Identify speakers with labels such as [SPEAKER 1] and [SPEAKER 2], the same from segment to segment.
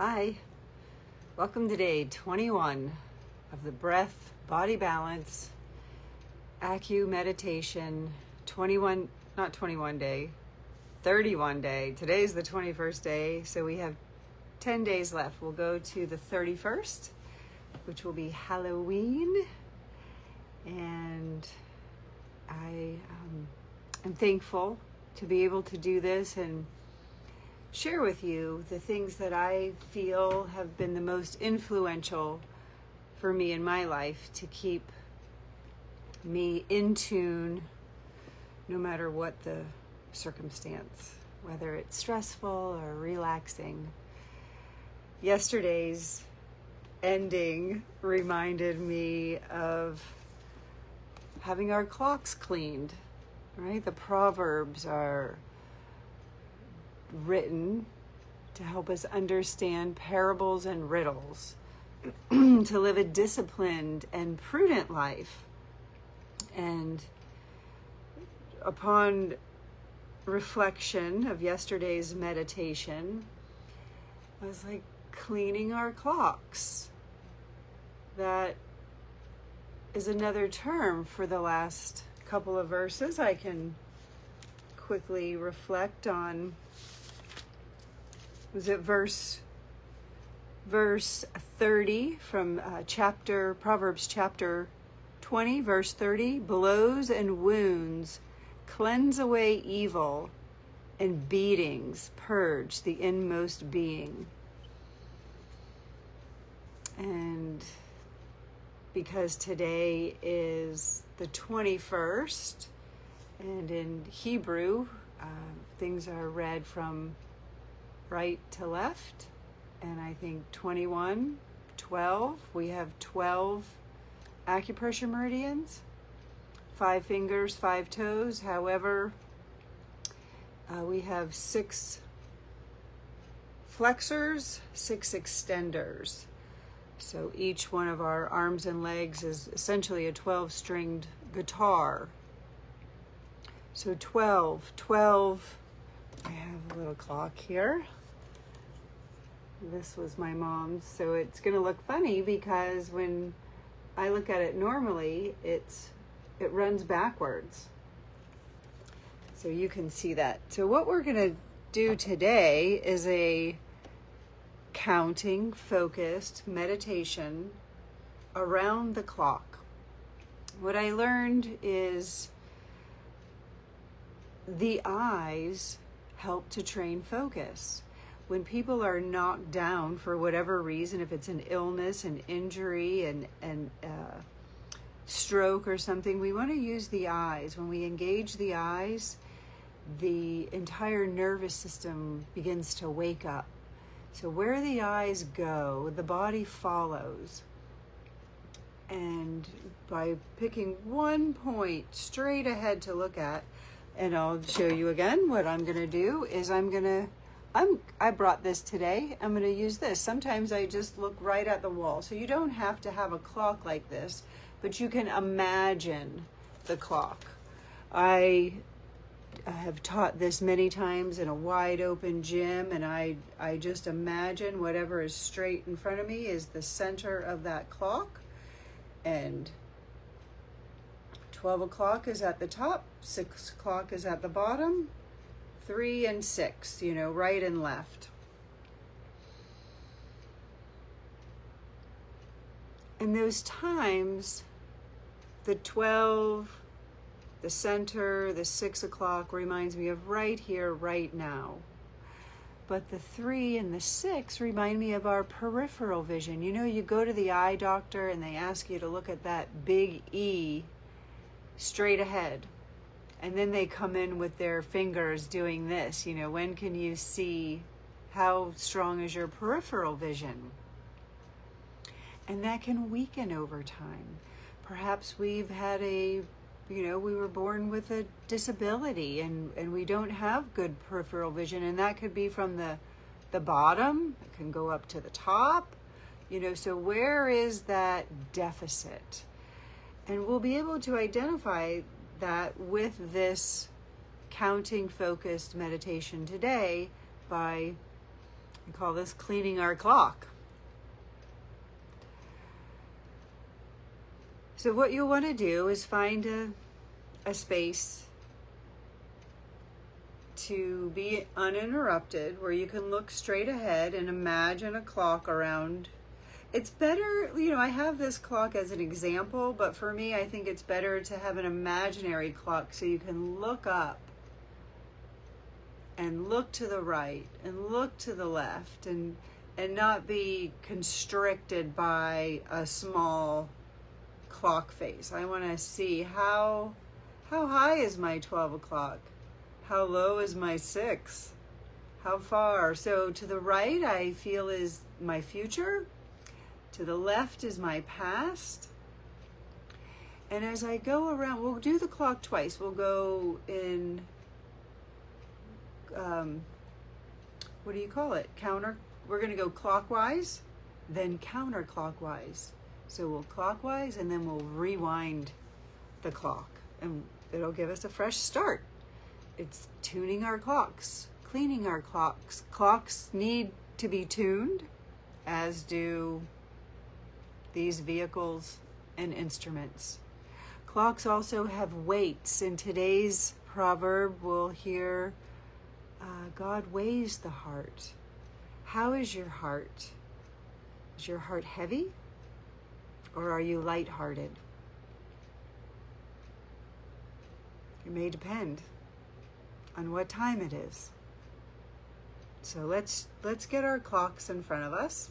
[SPEAKER 1] Hi, welcome to day 21 of the Breath Body Balance Meditation 31 day. Today's the 21st day, so we have 10 days left. We'll go to the 31st, which will be Halloween, and I am thankful to be able to do this and share with you the things that I feel have been the most influential for me in my life to keep me in tune no matter what the circumstance, whether it's stressful or relaxing. Yesterday's ending reminded me of having our clocks cleaned, right? The Proverbs are written to help us understand parables and riddles, to live a disciplined and prudent life. And upon reflection of yesterday's meditation, I was like, cleaning our clocks. That is another term for the last couple of verses. I can quickly reflect on. Was it verse 30 from Proverbs chapter 20, verse 30? Blows and wounds cleanse away evil, and beatings purge the inmost being. And because today is the 21st, and in Hebrew, things are read from right to left, and I think 21, 12, we have 12 acupressure meridians, 5 fingers, 5 toes. However, we have 6 flexors, 6 extenders. So each one of our arms and legs is essentially a 12-stringed guitar. So 12, I have a little clock here. This was my mom's, so it's going to look funny because when I look at it normally, it runs backwards. So you can see that. So what we're going to do today is a counting, focused meditation around the clock. What I learned is the eyes help to train focus. When people are knocked down for whatever reason, if it's an illness, an injury, and stroke or something, we want to use the eyes. When we engage the eyes, the entire nervous system begins to wake up. So where the eyes go, the body follows. And by picking one point straight ahead to look at, and I'll show you again, what I'm going to do is I brought this today. I'm going to use this. Sometimes I just look right at the wall. So you don't have to have a clock like this, but you can imagine the clock. I have taught this many times in a wide open gym, and I just imagine whatever is straight in front of me is the center of that clock. And 12 o'clock is at the top, 6 o'clock is at the bottom, 3 and 6, right and left. And those times, the 12, the center, the 6 o'clock reminds me of right here, right now. But the 3 and the 6 remind me of our peripheral vision. You go to the eye doctor and they ask you to look at that big E straight ahead. And then they come in with their fingers doing this. When can you see? How strong is your peripheral vision? And that can weaken over time. Perhaps we've had we were born with a disability and we don't have good peripheral vision. And that could be from the bottom. It can go up to the top. So where is that deficit? And we'll be able to identify that with this counting focused meditation today by We call this cleaning our clock. So what you'll want to do is find a space to be uninterrupted, where you can look straight ahead and imagine a clock around. It's better, I have this clock as an example, but for me, I think it's better to have an imaginary clock so you can look up and look to the right and look to the left and not be constricted by a small clock face. I want to see how high is my 12 o'clock? How low is my 6? How far? So to the right, I feel is my future. To the left is my past. And as I go around, we'll do the clock twice. We'll go in, what do you call it? We're going to go clockwise, then counterclockwise. So we'll clockwise and then we'll rewind the clock. And it'll give us a fresh start. It's tuning our clocks, cleaning our clocks. Clocks need to be tuned, as do these vehicles and instruments. Clocks also have weights. In today's proverb, we'll hear, God weighs the heart. How is your heart? Is your heart heavy, or are you lighthearted? It may depend on what time it is. So let's get our clocks in front of us.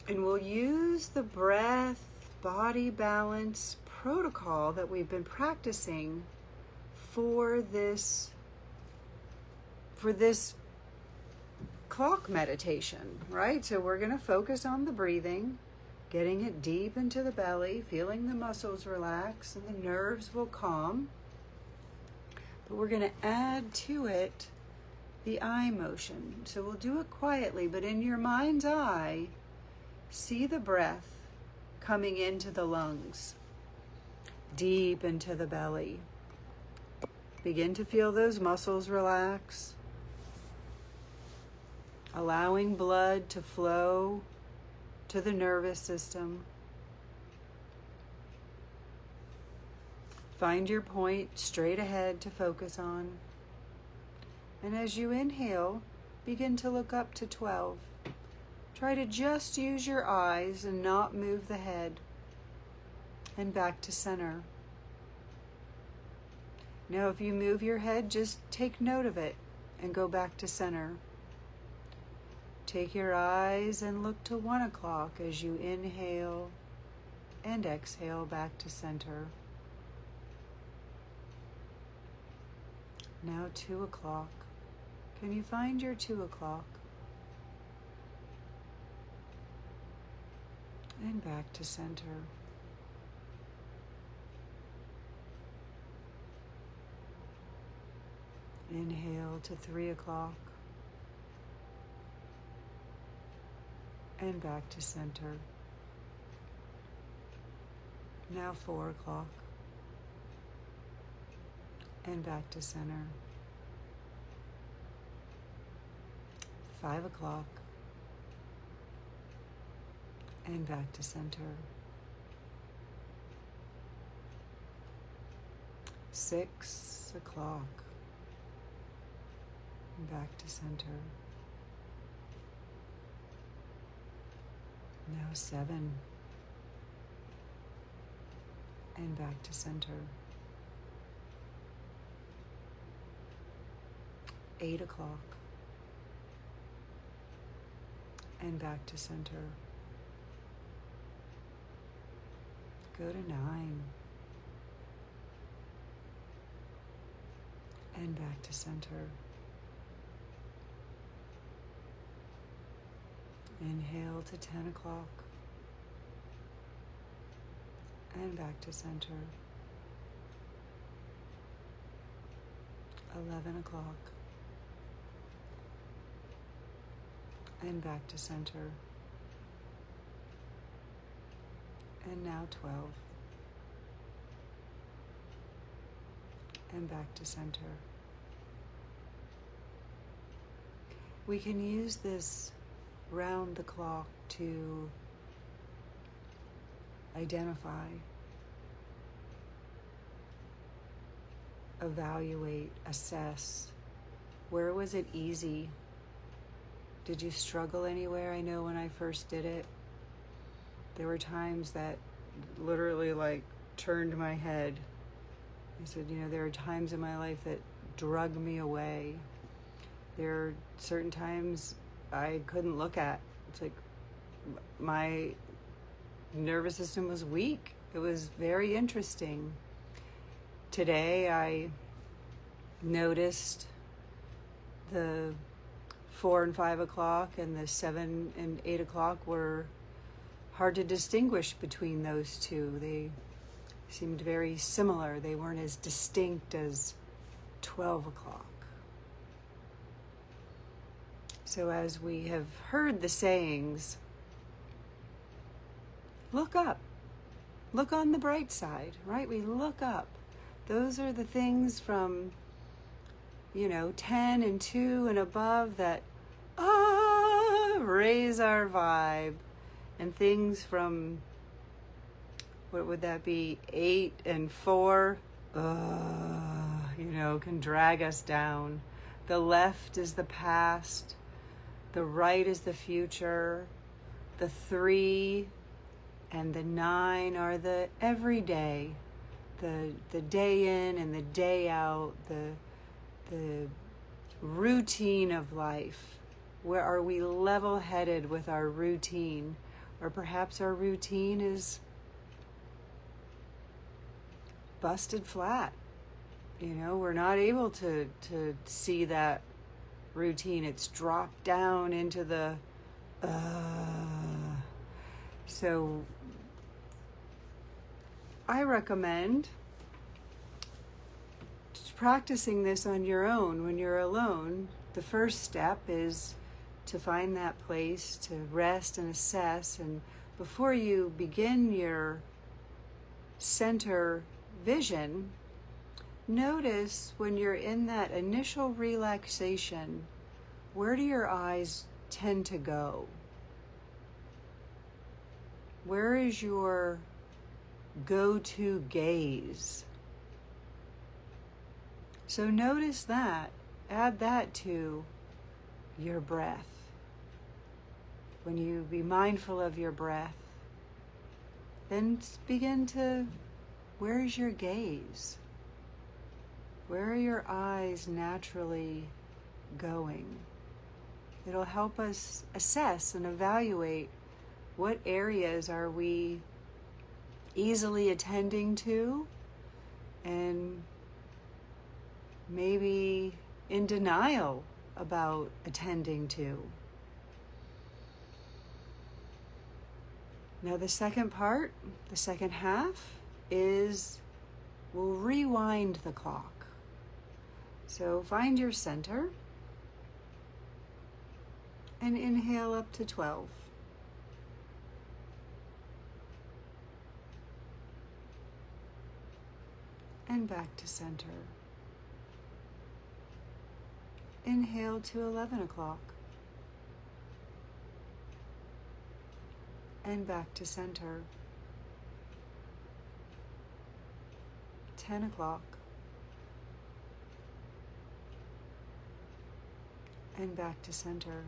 [SPEAKER 1] And we'll use the breath, body balance protocol that we've been practicing for this clock meditation, right? So we're going to focus on the breathing, getting it deep into the belly, feeling the muscles relax and the nerves will calm. But we're going to add to it the eye motion. So we'll do it quietly, but in your mind's eye, see the breath coming into the lungs, deep into the belly. Begin to feel those muscles relax, allowing blood to flow to the nervous system. Find your point straight ahead to focus on. And as you inhale, begin to look up to 12. Try to just use your eyes and not move the head. And back to center. Now, if you move your head, just take note of it and go back to center. Take your eyes and look to 1 o'clock as you inhale and exhale back to center. Now 2 o'clock. Can you find your 2 o'clock? And back to center. Inhale to 3 o'clock. And back to center. Now 4 o'clock. And back to center. 5 o'clock. And back to center. 6 o'clock. And back to center. Now 7. And back to center. 8 o'clock. And back to center. Go to 9. And back to center. Inhale to 10 o'clock. And back to center. 11 o'clock. And back to center. And now 12. And back to center. we can use this round the clock to identify, evaluate, assess. Where was it easy? Did you struggle anywhere? I know when I first did it, there were times that literally like turned my head. I said, there are times in my life that drug me away. There are certain times I couldn't look at. It's like my nervous system was weak. It was very interesting. Today I noticed the 4 and 5 o'clock and the 7 and 8 o'clock were hard to distinguish between those two. They seemed very similar. They weren't as distinct as 12 o'clock. So as we have heard the sayings, look up. Look on the bright side, right? We look up. Those are the things from 10 and 2 and above that raise our vibe, and things from, what would that be, 8 and 4 can drag us down. The left is the past, the right is the future, the 3 and the 9 are the everyday, the day in and the day out, the routine of life. Where are we level-headed with our routine? Or perhaps our routine is busted flat. We're not able to see that routine. It's dropped down into the So I recommend practicing this on your own when you're alone. The first step is to find that place to rest and assess, and before you begin your center vision, notice when you're in that initial relaxation, where do your eyes tend to go? Where is your go-to gaze? So notice that. Add that to your breath. When you be mindful of your breath, then begin to, where's your gaze? Where are your eyes naturally going? It'll help us assess and evaluate what areas are we easily attending to, and maybe in denial about attending to. Now the second part, the second half, is we'll rewind the clock. So find your center and inhale up to 12. And back to center. Inhale to 11 o'clock. And back to center. 10 o'clock. And back to center.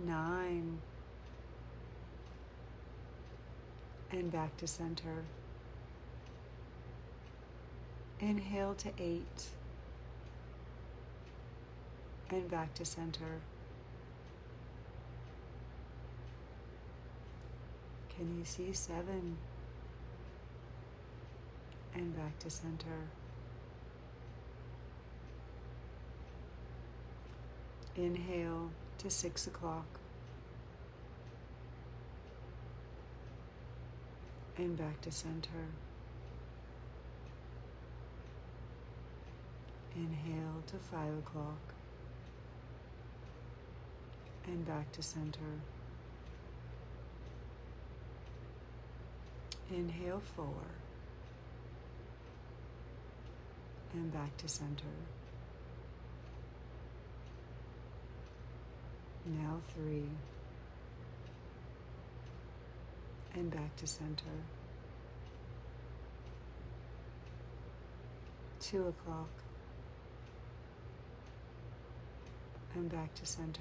[SPEAKER 1] 9. And back to center. Inhale to 8. And back to center. Can you see 7? And back to center. Inhale to 6 o'clock. And back to center. Inhale to 5 o'clock. And back to center. Inhale 4. And back to center. Now 3. And back to center. 2 o'clock. And back to center.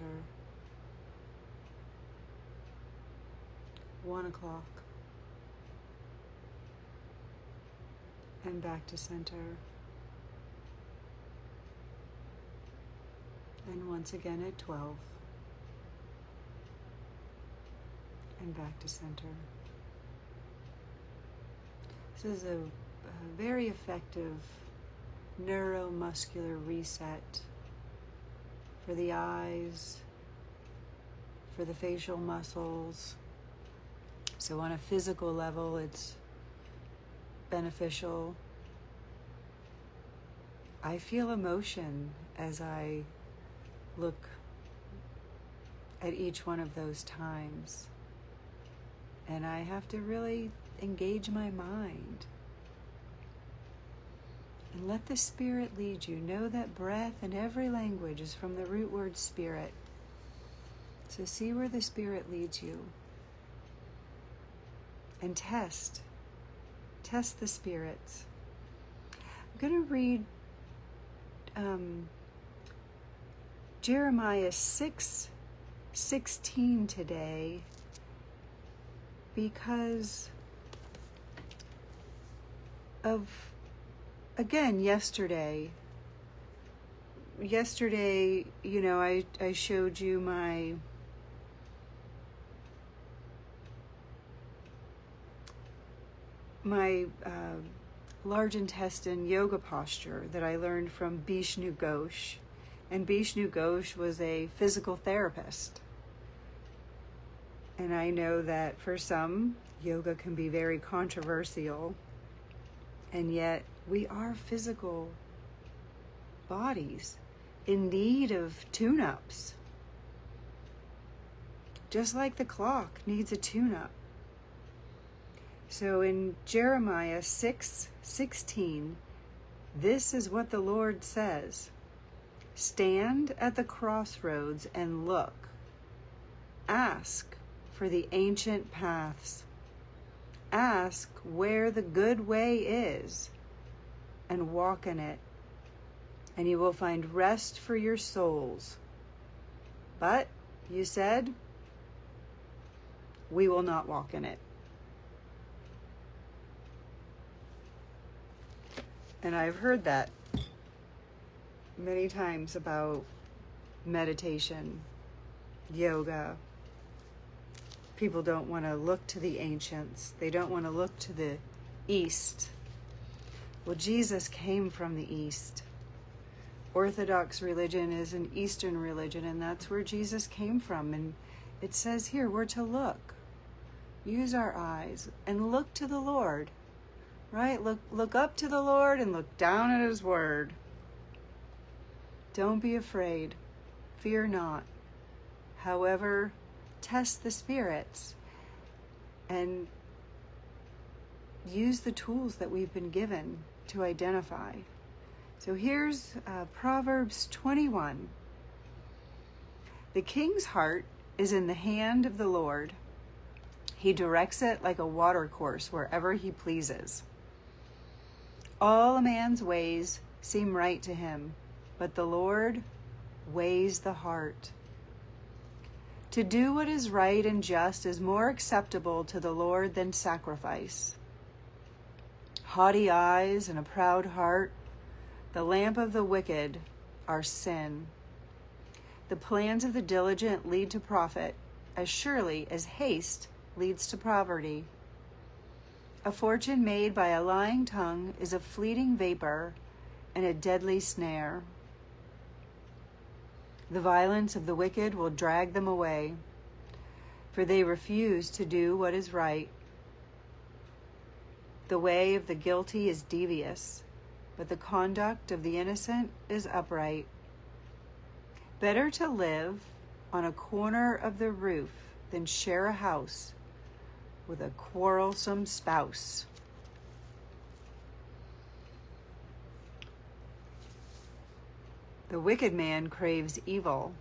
[SPEAKER 1] 1 o'clock. And back to center. And once again at 12. And back to center. This is a very effective neuromuscular reset for the eyes, for the facial muscles. So on a physical level, it's beneficial. I feel emotion as I look at each one of those times. And I have to really engage my mind. And let the Spirit lead you. Know that breath in every language is from the root word spirit. So see where the Spirit leads you. And test the spirits. I'm going to read Jeremiah 6:16 today, because of, again, yesterday, you know, I showed you my large intestine yoga posture that I learned from Vishnu Ghosh. And Vishnu Ghosh was a physical therapist. And I know that for some, yoga can be very controversial. And yet we are physical bodies in need of tune-ups. Just like the clock needs a tune-up. So in Jeremiah 6:16, this is what the Lord says. Stand at the crossroads and look. Ask for the ancient paths. Ask where the good way is and walk in it, and you will find rest for your souls. But, you said, we will not walk in it. And I've heard that many times about meditation, yoga. People don't want to look to the ancients. They don't want to look to the East. Well, Jesus came from the East. Orthodox religion is an Eastern religion, and that's where Jesus came from. And it says here, we're to look. Use our eyes and look to the Lord. Right? Look up to the Lord and look down at His Word. Don't be afraid. Fear not. However, test the spirits and use the tools that we've been given to identify. So here's Proverbs 21. The king's heart is in the hand of the Lord. He directs it like a watercourse wherever He pleases. All a man's ways seem right to him, but the Lord weighs the heart. To do what is right and just is more acceptable to the Lord than sacrifice. Haughty eyes and a proud heart, the lamp of the wicked, are sin. The plans of the diligent lead to profit, as surely as haste leads to poverty. A fortune made by a lying tongue is a fleeting vapor and a deadly snare. The violence of the wicked will drag them away, for they refuse to do what is right. The way of the guilty is devious, but the conduct of the innocent is upright. Better to live on a corner of the roof than share a house with a quarrelsome spouse. The wicked man craves evil,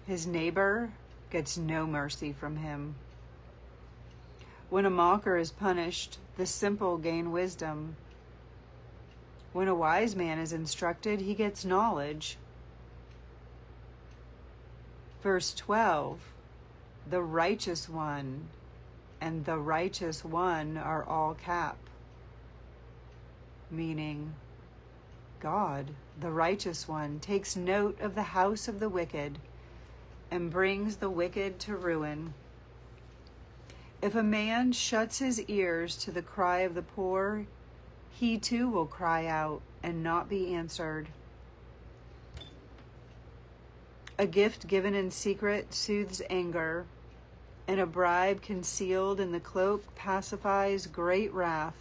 [SPEAKER 1] His neighbor gets no mercy from him. When a mocker is punished, the simple gain wisdom. When a wise man is instructed, he gets knowledge. Verse 12, the righteous one and the righteous one are all cap, meaning God, the righteous one, takes note of the house of the wicked and brings the wicked to ruin. If a man shuts his ears to the cry of the poor, he too will cry out and not be answered. A gift given in secret soothes anger, and a bribe concealed in the cloak pacifies great wrath.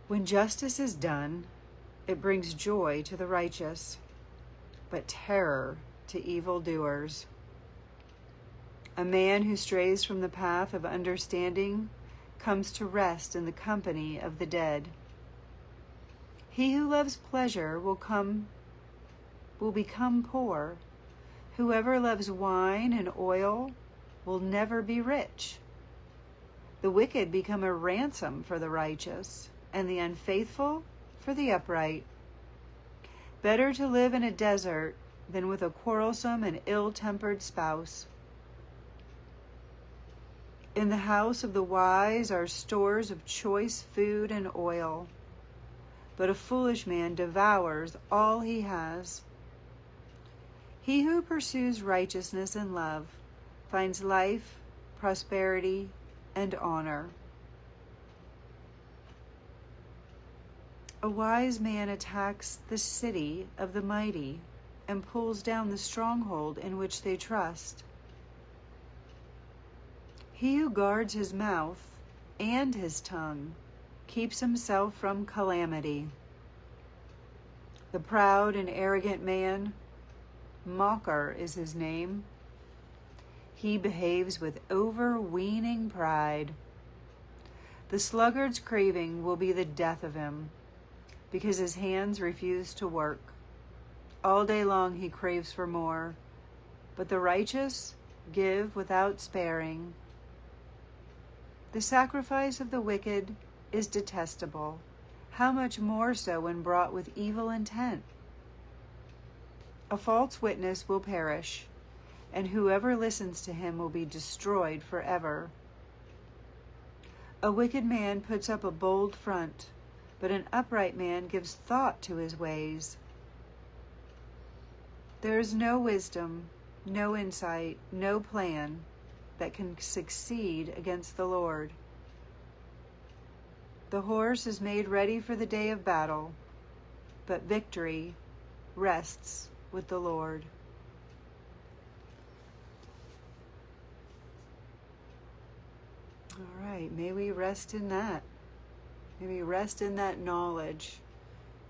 [SPEAKER 1] When justice is done, it brings joy to the righteous, but terror to evildoers. A man who strays from the path of understanding comes to rest in the company of the dead. He who loves pleasure will become poor. Whoever loves wine and oil will never be rich. The wicked become a ransom for the righteous, and the unfaithful for the upright. Better to live in a desert than with a quarrelsome and ill-tempered spouse. In the house of the wise are stores of choice food and oil, but a foolish man devours all he has. He who pursues righteousness and love finds life, prosperity, and honor. A wise man attacks the city of the mighty and pulls down the stronghold in which they trust. He who guards his mouth and his tongue keeps himself from calamity. The proud and arrogant man, mocker is his name. He behaves with overweening pride. The sluggard's craving will be the death of him, because his hands refuse to work. All day long he craves for more, but the righteous give without sparing. The sacrifice of the wicked is detestable, how much more so when brought with evil intent. A false witness will perish, and whoever listens to him will be destroyed forever. A wicked man puts up a bold front, but an upright man gives thought to his ways. There is no wisdom, no insight, no plan that can succeed against the Lord. The horse is made ready for the day of battle, but victory rests with the Lord. All right, may we rest in that. May we rest in that knowledge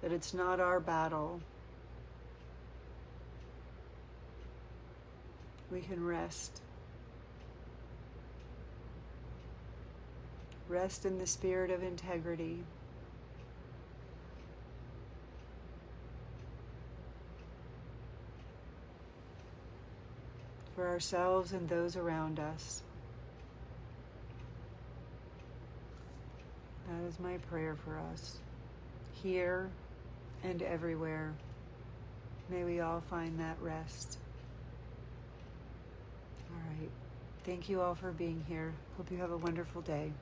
[SPEAKER 1] that it's not our battle. We can rest. Rest in the spirit of integrity. For ourselves and those around us. That is my prayer for us, here and everywhere. May we all find that rest. All right. Thank you all for being here. Hope you have a wonderful day.